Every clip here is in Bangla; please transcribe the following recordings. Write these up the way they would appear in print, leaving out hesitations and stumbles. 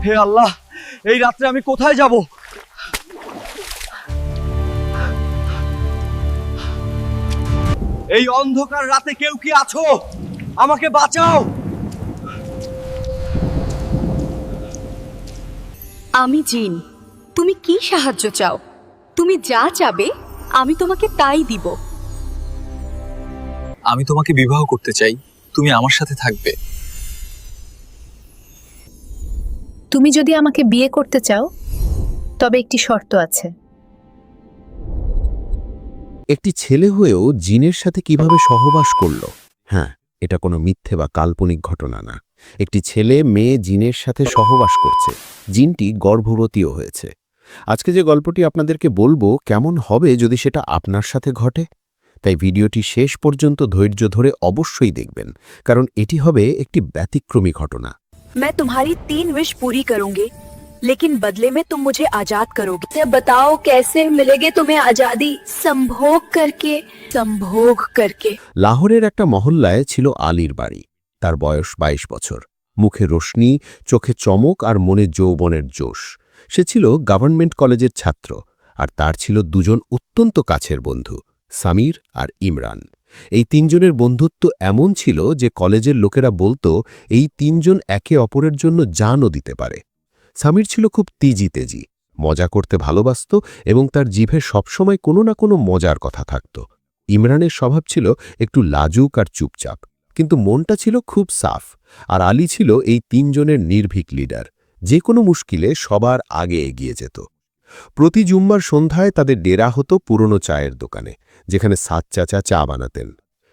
হে আল্লাহ, এই রাত্রে আমি কোথায় যাব? এই অন্ধকার রাতে কেউ কি আছো? আমাকে বাঁচাও। আমি জিন। তুমি কি সাহায্য চাও? তুমি যা চাবে আমি তোমাকে তাই দিব। আমি তোমাকে বিবাহ করতে চাই, তুমি আমার সাথে থাকবে। তুমি যদি আমাকে বিয়ে করতে চাও তবে একটি শর্ত আছে। একটি ছেলে হয়েও জিনের সাথে কিভাবে সহবাস করল? হ্যাঁ, এটা কোনো মিথ্যে বা কাল্পনিক ঘটনা না। একটি ছেলে মেয়ে জিনের সাথে সহবাস করছে, জিনটি গর্ভবতীও হয়েছে। আজকে যে গল্পটি আপনাদেরকে বলবো, কেমন হবে যদি সেটা আপনার সাথে ঘটে? তাই ভিডিওটি শেষ পর্যন্ত ধৈর্য ধরে অবশ্যই দেখবেন, কারণ এটি হবে একটি ব্যতিক্রমী ঘটনা। मैं तुम्हारी 3 विश पूरी करूंगी, लेकिन बदले में तुम मुझे आजाद करोगे। बताओ कैसे मिलेगी तुम्हें आजादी? संभोग करके। লাহোরের একটা মহল্লায় ছিল আলীর বাড়ি। তার বয়স 22 বছর। মুখে রোশনি, চোখে চমক আর মনে যৌবনের জোশ। সে ছিল গভর্নমেন্ট কলেজের ছাত্র, আর তার ছিল দুজন অত্যন্ত কাছের বন্ধু, সামির আর ইমরান। এই তিনজনের বন্ধুত্ব এমন ছিল যে কলেজের লোকেরা বলতো এই তিনজন একে অপরের জন্য জানও দিতে পারে। সামির ছিল খুব তেজি, মজা করতে ভালোবাসত এবং তার জিভে সবসময় কোনো না কোনো মজার কথা থাকত। ইমরানের স্বভাব ছিল একটু লাজুক আর চুপচাপ, কিন্তু মনটা ছিল খুব সাফ। আর আলী ছিল এই তিনজনের নির্ভীক লিডার, যে কোনো মুশকিলে সবার আগে এগিয়ে যেত। প্রতি জুম্মার সন্ধ্যায় তাদের ডেরা হতো পুরনো চায়ের দোকানে, যেখানে সাত চাচা চা বানাতেন।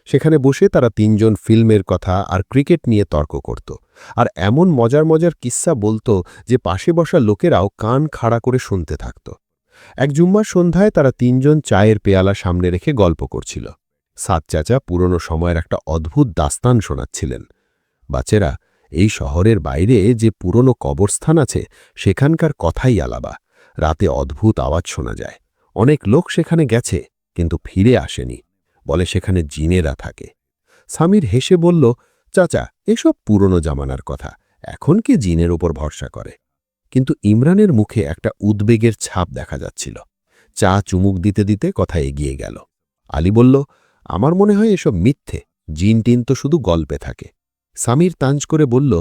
সেখানে বসে তারা তিনজন ফিল্মের কথা আর ক্রিকেট নিয়ে তর্ক করত, আর এমন মজার কিস্সা বলতো যে পাশে বসা লোকেরাও কান খাড়া করে শুনতে থাকত। এক জুম্মার সন্ধ্যায় তারা তিনজন চায়ের পেয়ালা সামনে রেখে গল্প করছিল। সাত চাচা পুরনো সময়ের একটা অদ্ভুত দাস্তান শোনাচ্ছিলেন। বাচ্চারা, এই শহরের বাইরে যে পুরনো কবরস্থান আছে সেখানকার কথাই আলাদা। রাতে অদ্ভুত আওয়াজ শোনা যায়। অনেক লোক সেখানে গেছে কিন্তু ফিরে আসেনি, বলে সেখানে জিনেরা থাকে। সামির হেসে বলল, চাচা, এসব পুরনো জামানার কথা, এখন কি জিনের উপর ভরসা করে? কিন্তু ইমরানের মুখে একটা উদ্বেগের ছাপ দেখা যাচ্ছিল। চা চুমুক দিতে দিতে কথা এগিয়ে গেল। আলী বলল, আমার মনে হয় এসব মিথ্যে, জিন টিন তো শুধু গল্পে থাকে। সামির তাঞ্জ করে বলল,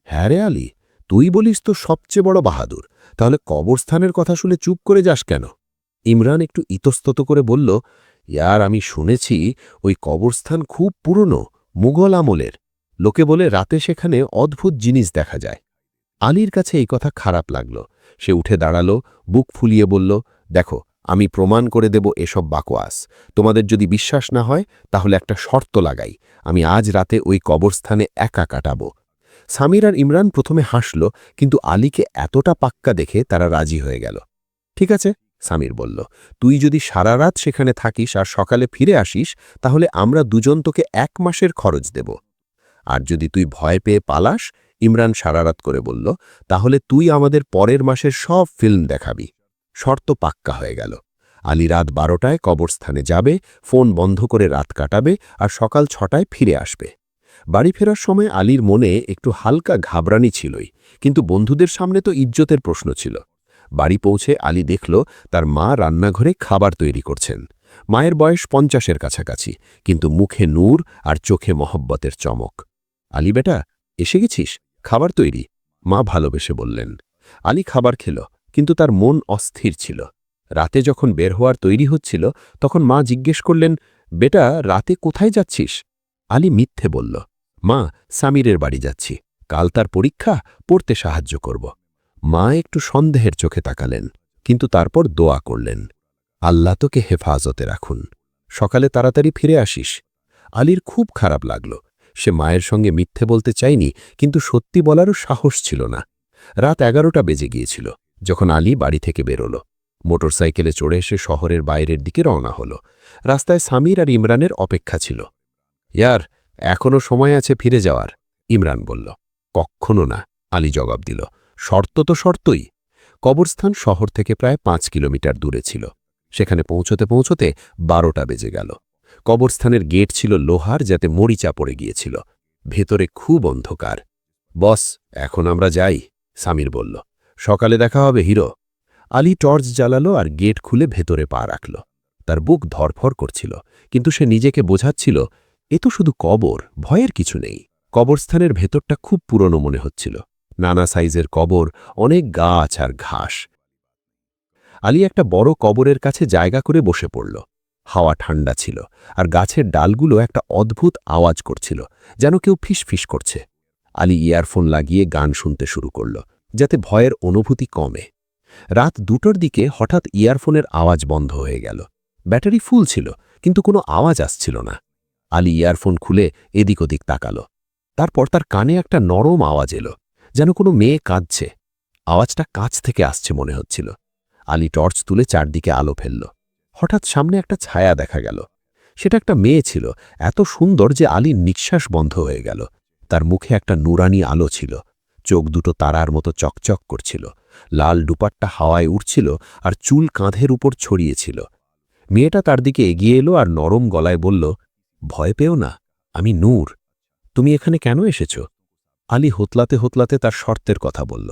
হ্যাঁ রে আলী, তুই বলিস তো সবচেয়ে বড় বাহাদুর, তাহলে কবরস্থানের কথা শুনে চুপ করে যাস কেন? ইমরান একটু ইতস্তত করে বলল, ইয়ার, আমি শুনেছি ওই কবরস্থান খুব পুরনো, মুঘল আমলের। লোকে বলে রাতে সেখানে অদ্ভুত জিনিস দেখা যায়। আলীর কাছে এই কথা খারাপ লাগল। সে উঠে দাঁড়ালো, বুক ফুলিয়ে বলল, দেখো, আমি প্রমাণ করে দেব এসব বাকোয়াস। তোমাদের যদি বিশ্বাস না হয় তাহলে একটা শর্ত লাগাই, আমি আজ রাতে ওই কবরস্থানে একা কাটাব। সামির আর ইমরান প্রথমে হাসল, কিন্তু আলীকে এতটা পাক্কা দেখে তারা রাজি হয়ে গেল। ঠিক আছে, সামির বলল, তুই যদি সারা রাত সেখানে থাকিস আর সকালে ফিরে আসিস, তাহলে আমরা দুজন তোকে 1 মাসের খরচ দেব। আর যদি তুই ভয় পেয়ে পালাস, ইমরান সারারাত করে বলল, তাহলে তুই আমাদের পরের মাসের সব ফিল্ম দেখাবি। শর্ত পাক্কা হয়ে গেল। আলী রাত 12টায় কবরস্থানে যাবে, ফোন বন্ধ করে রাত কাটাবে, আর সকাল 6টায় ফিরে আসবে। বাড়ি ফেরার সময় আলীর মনে একটু হালকা ঘাবড়ানি ছিলই, কিন্তু বন্ধুদের সামনে তো ইজ্জতের প্রশ্ন ছিল। বাড়ি পৌঁছে আলী দেখল তার মা রান্নাঘরে খাবার তৈরি করছেন। মায়ের বয়স 50-এর কাছাকাছি, কিন্তু মুখে নূর আর চোখে মহব্বতের চমক। আলী বেটা, এসে গেছিস, খাবার তৈরি, মা ভালোবেসে বললেন। আলী খাবার খেল, কিন্তু তার মন অস্থির ছিল। রাতে যখন বের হওয়ার তৈরি হচ্ছিল, তখন মা জিজ্ঞেস করলেন, বেটা, রাতে কোথায় যাচ্ছিস? আলী মিথ্যে বলল, মা, সামিরের বাড়ি যাচ্ছি, কাল তার পরীক্ষা, পড়তে সাহায্য করব। মা একটু সন্দেহের চোখে তাকালেন, কিন্তু তারপর দোয়া করলেন, আল্লাহ তোকে হেফাজতে রাখুন, সকালে তাড়াতাড়ি ফিরে আসিস। আলীর খুব খারাপ লাগল। সে মায়ের সঙ্গে মিথ্যে বলতে চায়নি, কিন্তু সত্যি বলারও সাহস ছিল না। রাত 11টা বেজে গিয়েছিল যখন আলী বাড়ি থেকে বেরোল। মোটরসাইকেলে চড়ে এসে শহরের বাইরের দিকে রওনা হল। রাস্তায় সামির আর ইমরানের অপেক্ষা ছিল। ইয়ার, এখনো সময় আছে ফিরে যাওয়ার, ইমরান বলল। কখনো না, আলী জবাব দিল। শর্ত তো শর্তই। কবরস্থান শহর থেকে প্রায় 5 কিলোমিটার দূরে ছিল। সেখানে পৌঁছতে পৌঁছতে 12টা বেজে গেল। কবরস্থানের গেট ছিল লোহার, যাতে মরিচা পড়ে গিয়েছিল। ভেতরে খুব অন্ধকার। বস, এখন আমরা যাই, সামির বলল। সকালে দেখা হবে হিরো। আলী টর্চ জ্বালালো আর গেট খুলে ভেতরে পা রাখল। তার বুক ধরফর করছিল, কিন্তু সে নিজেকে বোঝাচ্ছিল এ তো শুধু কবর, ভয়ের কিছু নেই। কবরস্থানের ভেতরটা খুব পুরনো মনে হচ্ছিল। নানা সাইজের কবর, অনেক গাছ আর ঘাস। আলী একটা বড় কবরের কাছে জায়গা করে বসে পড়ল। হাওয়া ঠান্ডা ছিল, আর গাছের ডালগুলো একটা অদ্ভুত আওয়াজ করছিল, যেন কেউ ফিসফিস করছে। আলী ইয়ারফোন লাগিয়ে গান শুনতে শুরু করল, যাতে ভয়ের অনুভূতি কমে। রাত 2টোর দিকে হঠাৎ ইয়ারফোনের আওয়াজ বন্ধ হয়ে গেল। ব্যাটারি ফুল ছিল, কিন্তু কোনো আওয়াজ আসছিল না। আলী ইয়ারফোন খুলে এদিক ওদিক তাকাল। তারপর তার কানে একটা নরম আওয়াজ এলো, যেন কোনো মেয়ে কাঁদছে। আওয়াজটা কাছ থেকে আসছে মনে হচ্ছিল। আলী টর্চ তুলে চারদিকে আলো ফেলল। হঠাৎ সামনে একটা ছায়া দেখা গেল। সেটা একটা মেয়ে ছিল, এত সুন্দর যে আলীর নিঃশ্বাস বন্ধ হয়ে গেল। তার মুখে একটা নুরানি আলো ছিল, চোখ দুটো তারার মতো চকচক করছিল। লাল দুপাট্টা হাওয়ায় উড়ছিল আর চুল কাঁধের উপর ছড়িয়েছিল। মেয়েটা তার দিকে এগিয়ে এলো আর নরম গলায় বলল, ভয় পেও না, আমি নূর। তুমি এখানে কেন এসেছ? আলী হোতলাতে হোতলাতে তার শর্তের কথা বলল।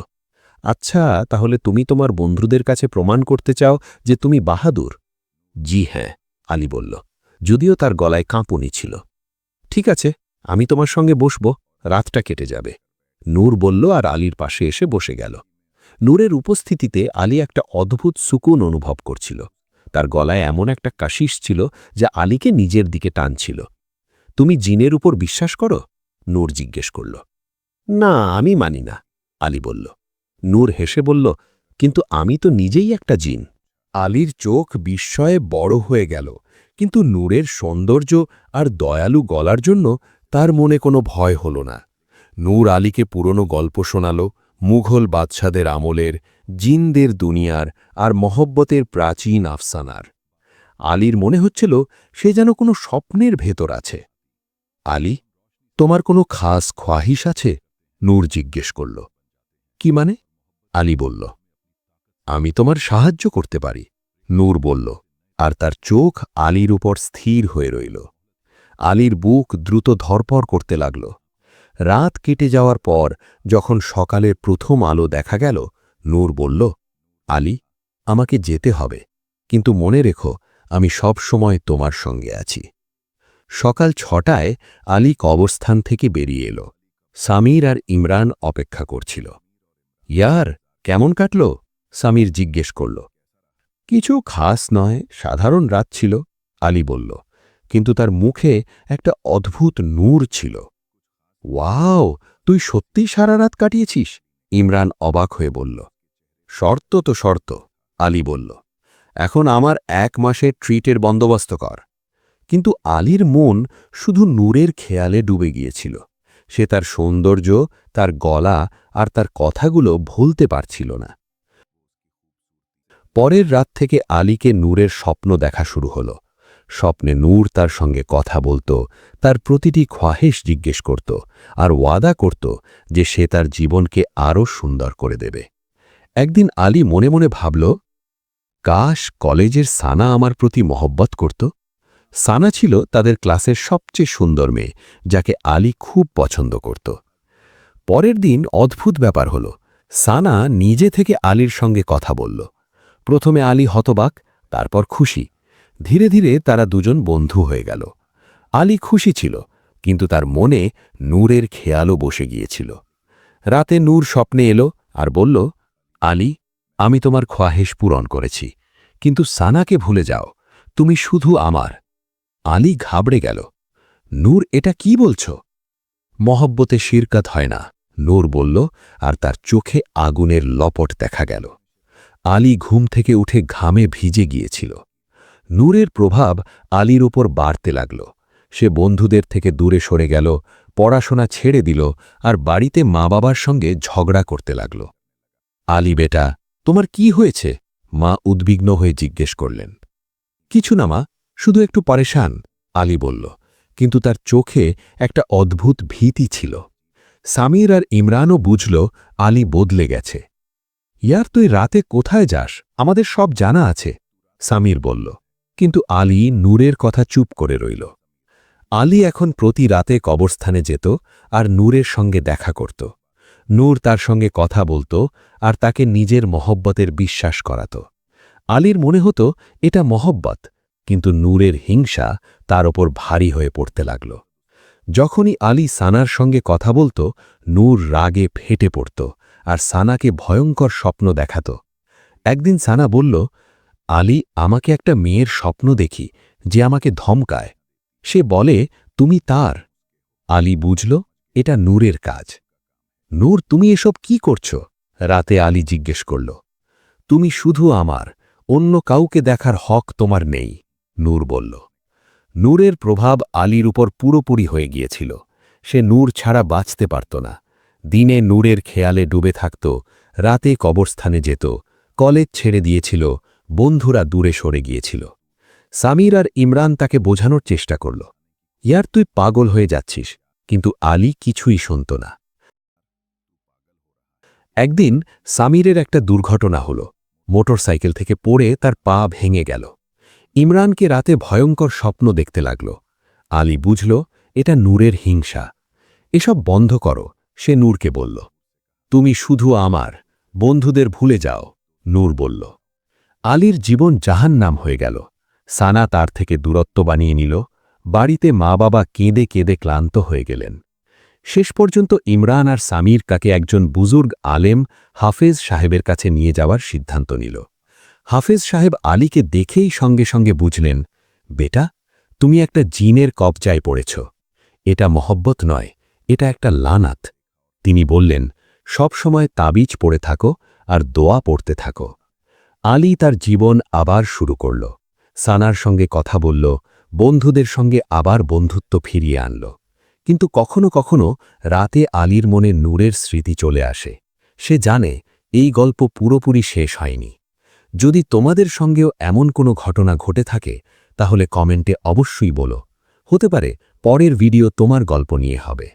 আচ্ছা, তাহলে তুমি তোমার বন্ধুদের কাছে প্রমাণ করতে চাও যে তুমি বাহাদুর? জি হ্যাঁ, আলী বলল, যদিও তার গলায় কাঁপুনি ছিল। ঠিক আছে, আমি তোমার সঙ্গে বসব, রাতটা কেটে যাবে, নূর বলল আর আলীর পাশে এসে বসে গেল। নূরের উপস্থিতিতে আলী একটা অদ্ভুত সুকুন অনুভব করছিল। তার গলায় এমন একটা কাশিস ছিল যা আলীকে নিজের দিকে টানছিল। তুমি জিনের উপর বিশ্বাস করো? নূর জিজ্ঞেস করল। না, আমি মানি না, আলী বলল। নূর হেসে বলল, কিন্তু আমি তো নিজেই একটা জিন। আলীর চোখ বিস্ময়ে বড় হয়ে গেল, কিন্তু নূরের সৌন্দর্য আর দয়ালু গলার জন্য তার মনে কোনো ভয় হল না। নূর আলীকে পুরনো গল্প শোনাল, মুঘল বাদশাদের আমলের, জিনদের দুনিয়ার আর মহব্বতের প্রাচীন আফসানার। আলীর মনে হচ্ছিল সে যেন কোনো স্বপ্নের ভেতর আছে। আলী, তোমার কোনো খাস খোয়াহিশ আছে? নূর জিজ্ঞেস করল। কি মানে? আলী বলল, আমি তোমার সাহায্য করতে পারি, নূর বলল, আর তার চোখ আলীর উপর স্থির হয়ে রইল। আলীর বুক দ্রুত ধরপড় করতে লাগল। রাত কেটে যাওয়ার পর যখন সকালের প্রথম আলো দেখা গেল, নূর বলল, আলী, আমাকে যেতে হবে, কিন্তু মনে রেখো আমি সব সময় তোমার সঙ্গে আছি। সকাল 6টায় আলী কবরস্থান থেকে বেরিয়ে এলো। সামির আর ইমরান অপেক্ষা করছিল। ইয়ার, কেমন কাটল? সামির জিজ্ঞেস করল। কিছু খাস নয়, সাধারণ রাত ছিল, আলী বলল, কিন্তু তার মুখে একটা অদ্ভুত নূর ছিল। ওয়াও, তুই সত্যিই সারা রাত কাটিয়েছিস? ইমরান অবাক হয়ে বলল। শর্ত তো শর্ত, আলী বলল। এখন আমার 1 মাসের ট্রিটের বন্দোবস্ত কর। কিন্তু আলীর মন শুধু নূরের খেয়ালে ডুবে গিয়েছিল। সে তার সৌন্দর্য, তার গলা আর তার কথাগুলো ভুলতে পারছিল না। পরের রাত থেকে আলীকে নূরের স্বপ্ন দেখা শুরু হল। স্বপ্নে নূর তার সঙ্গে কথা বলত, তার প্রতিটি খোয়াহিশ জিজ্ঞেস করত আর ওয়াদা করত যে সে তার জীবনকে আরও সুন্দর করে দেবে। একদিন আলী মনে মনে ভাবল, কাশ কলেজের সানা আমার প্রতি মহব্বত করত। সানা ছিল তাদের ক্লাসের সবচেয়ে সুন্দর মেয়ে, যাকে আলী খুব পছন্দ করত। পরের দিন অদ্ভুত ব্যাপার হল, সানা নিজে থেকে আলীর সঙ্গে কথা বলল। প্রথমে আলী হতবাক, তারপর খুশি। ধীরে ধীরে তারা দুজন বন্ধু হয়ে গেল। আলী খুশি ছিল, কিন্তু তার মনে নূরের খেয়ালও বসে গিয়েছিল। রাতে নূর স্বপ্নে এলো আর বলল, আলী, আমি তোমার খোয়াহিশ পূরণ করেছি, কিন্তু সানাকে ভুলে যাও, তুমি শুধু আমার। আলী ঘাবড়ে গেল। নূর, এটা কি বলছ? মহব্বতে শিরকাত হয় না, নূর বলল, আর তার চোখে আগুনের লপট দেখা গেল। আলী ঘুম থেকে উঠে ঘামে ভিজে গিয়েছিল। নূরের প্রভাব আলীর উপর বাড়তে লাগল। সে বন্ধুদের থেকে দূরে সরে গেল, পড়াশোনা ছেড়ে দিল আর বাড়িতে মা বাবার সঙ্গে ঝগড়া করতে লাগল। আলী বেটা, তোমার কি হয়েছে? মা উদ্বিগ্ন হয়ে জিজ্ঞেস করলেন। কিছু না মা, শুধু একটু পরেশান, আলী বলল, কিন্তু তার চোখে একটা অদ্ভুত ভীতি ছিল। সামির আর ইমরানও বুঝল আলী বদলে গেছে। ইয়ার, তুই রাতে কোথায় যাস? আমাদের সব জানা আছে, সামির বলল। কিন্তু আলী নূরের কথা চুপ করে রইল। আলী এখন প্রতি রাতে কবরস্থানে যেত আর নূরের সঙ্গে দেখা করত। নূর তার সঙ্গে কথা বলত আর তাকে নিজের মহব্বতের বিশ্বাস করাত। আলীর মনে হতো এটা মহব্বত, কিন্তু নূরের হিংসা তার ওপর ভারী হয়ে পড়তে লাগল। যখনই আলী সানার সঙ্গে কথা বলত, নূর রাগে ফেটে পড়ত আর সানাকে ভয়ঙ্কর স্বপ্ন দেখাত। একদিন সানা বলল, আলী, আমাকে একটা মেয়ের স্বপ্ন দেখি যে আমাকে ধমকায়। সে বলে তুমি তার। আলী বুঝল এটা নূরের কাজ। নূর, তুমি এসব কি করছ? রাতে আলী জিজ্ঞেস করল। তুমি শুধু আমার, অন্য কাউকে দেখার হক তোমার নেই, নূর বলল। নূরের প্রভাব আলীর উপর পুরোপুরি হয়ে গিয়েছিল। সে নূর ছাড়া বাঁচতে পারত না। দিনে নূরের খেয়ালে ডুবে থাকত, রাতে কবরস্থানে যেত, কলেজ ছেড়ে দিয়েছিল, বন্ধুরা দূরে সরে গিয়েছিল। সামির আর ইমরান তাকে বোঝানোর চেষ্টা করল, ইয়ার তুই পাগল হয়ে যাচ্ছিস, কিন্তু আলী কিছুই শুনত না। একদিন সামিরের একটা দুর্ঘটনা হল। মোটরসাইকেল থেকে পড়ে তার পা ভেঙে গেল। ইমরানকে রাতে ভয়ঙ্কর স্বপ্ন দেখতে লাগল। আলী বুঝল এটা নূরের হিংসা। এসব বন্ধ করো, সে নূরকে বলল। তুমি শুধু আমার, বন্ধুদের ভুলে যাও, নূর বলল। আলীর জীবন জাহান্নাম হয়ে গেল। সানা তার থেকে দূরত্ব বানিয়ে নিল। বাড়িতে মা বাবা কেঁদে কেঁদে ক্লান্ত হয়ে গেলেন। শেষ পর্যন্ত ইমরান আর সামির তাকে একজন বুজুর্গ আলেম হাফেজ সাহেবের কাছে নিয়ে যাওয়ার সিদ্ধান্ত নিল। হাফেজ সাহেব আলীকে দেখেই সঙ্গে সঙ্গে বুঝলেন, বেটা, তুমি একটা জিনের কবজায় পড়েছ। এটা মহব্বত নয়, এটা একটা লানাত। তিনি বললেন, সব সময় তাবিজ পড়ে থাকো আর দোয়া পড়তে থাকো। আলী তার জীবন আবার শুরু করল। সানার সঙ্গে কথা বলল, বন্ধুদের সঙ্গে আবার বন্ধুত্ব ফিরিয়ে আনল। কিন্তু কখনো কখনো রাতে আলীর মনে নূরের স্মৃতি চলে আসে। সে জানে এই গল্প পুরোপুরি শেষ হয়নি। যদি তোমাদের সঙ্গেও এমন কোনো ঘটনা ঘটে থাকে, তাহলে কমেন্টে অবশ্যই বলো। হতে পারে পরের ভিডিও তোমার গল্প নিয়ে হবে।